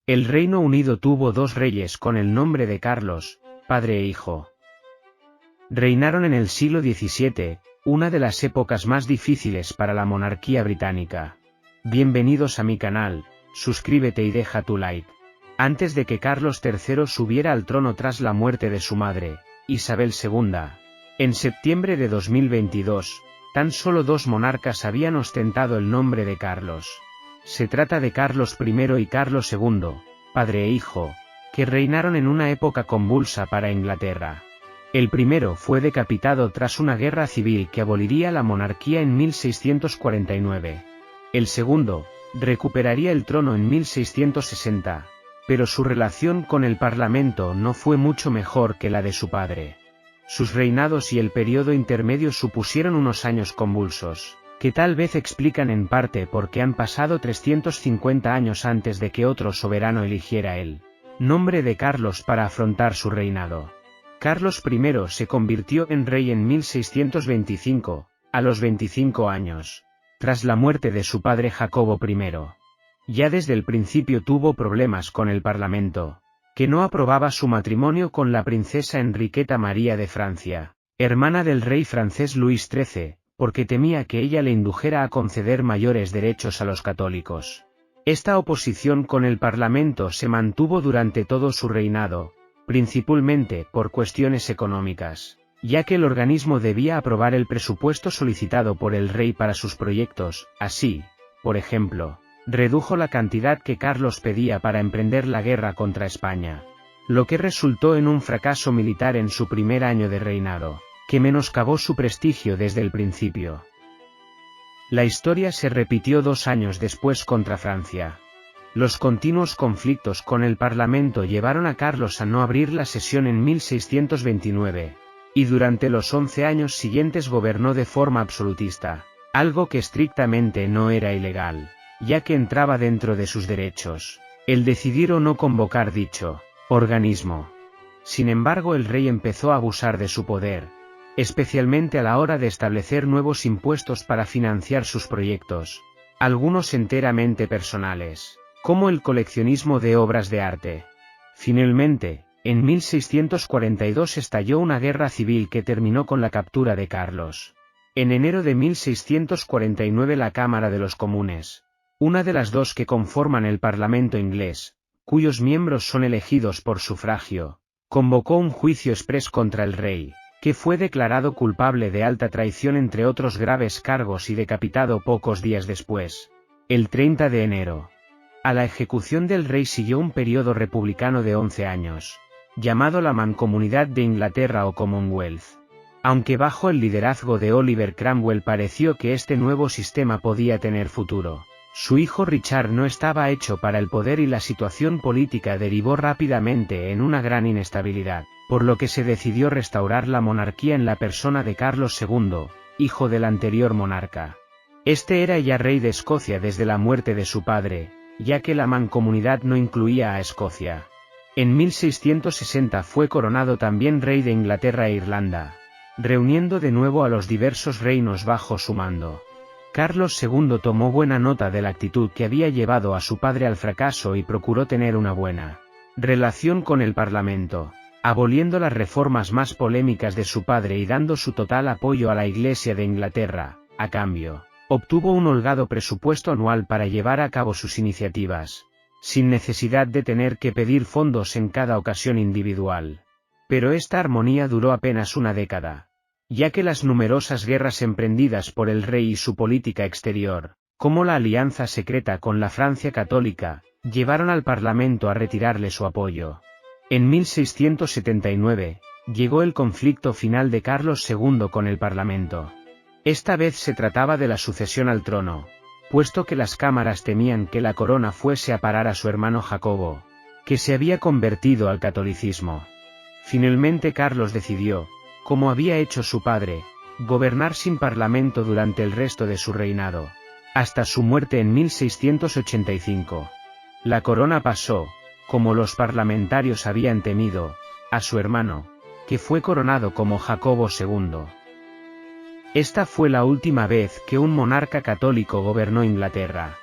El Reino Unido tuvo dos reyes con el nombre de Carlos, padre e hijo. Reinaron en el siglo XVII, una de las épocas más difíciles para la monarquía británica. Bienvenidos a mi canal, suscríbete y deja tu like. Antes de que Carlos III subiera al trono tras la muerte de su madre, Isabel II, en septiembre de 2022, tan solo dos monarcas habían ostentado el nombre de Carlos. Se trata de Carlos I y Carlos II, padre e hijo, que reinaron en una época convulsa para Inglaterra. El primero fue decapitado tras una guerra civil que aboliría la monarquía en 1649. El segundo, recuperaría el trono en 1660, pero su relación con el Parlamento no fue mucho mejor que la de su padre. Sus reinados y el periodo intermedio supusieron unos años convulsos, que tal vez explican en parte por qué han pasado 350 años antes de que otro soberano eligiera el nombre de Carlos para afrontar su reinado. Carlos I se convirtió en rey en 1625, a los 25 años, tras la muerte de su padre Jacobo I. Ya desde el principio tuvo problemas con el Parlamento, que no aprobaba su matrimonio con la princesa Enriqueta María de Francia, hermana del rey francés Luis XIII, porque temía que ella le indujera a conceder mayores derechos a los católicos. Esta oposición con el Parlamento se mantuvo durante todo su reinado, principalmente por cuestiones económicas, ya que el organismo debía aprobar el presupuesto solicitado por el rey para sus proyectos. Así, por ejemplo, redujo la cantidad que Carlos pedía para emprender la guerra contra España, lo que resultó en un fracaso militar en su primer año de reinado, que menoscabó su prestigio desde el principio. La historia se repitió 2 años después contra Francia. Los continuos conflictos con el Parlamento llevaron a Carlos a no abrir la sesión en 1629, y durante los 11 años siguientes gobernó de forma absolutista, algo que estrictamente no era ilegal, ya que entraba dentro de sus derechos, el decidir o no convocar dicho organismo. Sin embargo, el rey empezó a abusar de su poder, especialmente a la hora de establecer nuevos impuestos para financiar sus proyectos, algunos enteramente personales, como el coleccionismo de obras de arte. Finalmente, en 1642 estalló una guerra civil que terminó con la captura de Carlos. En enero de 1649 la Cámara de los Comunes, una de las dos que conforman el Parlamento inglés, cuyos miembros son elegidos por sufragio, convocó un juicio exprés contra el rey, que fue declarado culpable de alta traición entre otros graves cargos y decapitado pocos días después, el 30 de enero. A la ejecución del rey siguió un periodo republicano de 11 años, llamado la Mancomunidad de Inglaterra o Commonwealth. Aunque bajo el liderazgo de Oliver Cromwell pareció que este nuevo sistema podía tener futuro, su hijo Richard no estaba hecho para el poder y la situación política derivó rápidamente en una gran inestabilidad, por lo que se decidió restaurar la monarquía en la persona de Carlos II, hijo del anterior monarca. Este era ya rey de Escocia desde la muerte de su padre, ya que la Mancomunidad no incluía a Escocia. En 1660 fue coronado también rey de Inglaterra e Irlanda, reuniendo de nuevo a los diversos reinos bajo su mando. Carlos II tomó buena nota de la actitud que había llevado a su padre al fracaso y procuró tener una buena relación con el Parlamento, aboliendo las reformas más polémicas de su padre y dando su total apoyo a la Iglesia de Inglaterra. A cambio, obtuvo un holgado presupuesto anual para llevar a cabo sus iniciativas, sin necesidad de tener que pedir fondos en cada ocasión individual. Pero esta armonía duró apenas una década, ya que las numerosas guerras emprendidas por el rey y su política exterior, como la alianza secreta con la Francia católica, llevaron al Parlamento a retirarle su apoyo. En 1679, llegó el conflicto final de Carlos II con el Parlamento. Esta vez se trataba de la sucesión al trono, puesto que las cámaras temían que la corona fuese a parar a su hermano Jacobo, que se había convertido al catolicismo. Finalmente Carlos decidió, como había hecho su padre, gobernar sin parlamento durante el resto de su reinado, hasta su muerte en 1685. La corona pasó, como los parlamentarios habían temido, a su hermano, que fue coronado como Jacobo II. Esta fue la última vez que un monarca católico gobernó Inglaterra.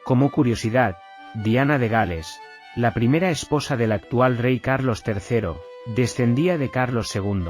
Como curiosidad, Diana de Gales, la primera esposa del actual rey Carlos III, descendía de Carlos II.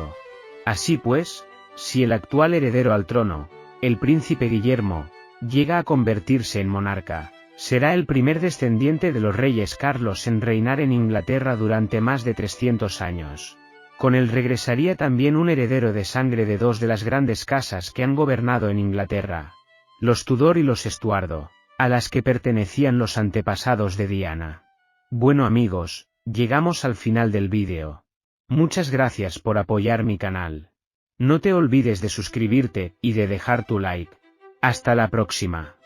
Así pues, si el actual heredero al trono, el príncipe Guillermo, llega a convertirse en monarca, será el primer descendiente de los reyes Carlos en reinar en Inglaterra durante más de 300 años. Con él regresaría también un heredero de sangre de dos de las grandes casas que han gobernado en Inglaterra, los Tudor y los Estuardo, a las que pertenecían los antepasados de Diana. Bueno amigos, llegamos al final del vídeo. Muchas gracias por apoyar mi canal. No te olvides de suscribirte y de dejar tu like. Hasta la próxima.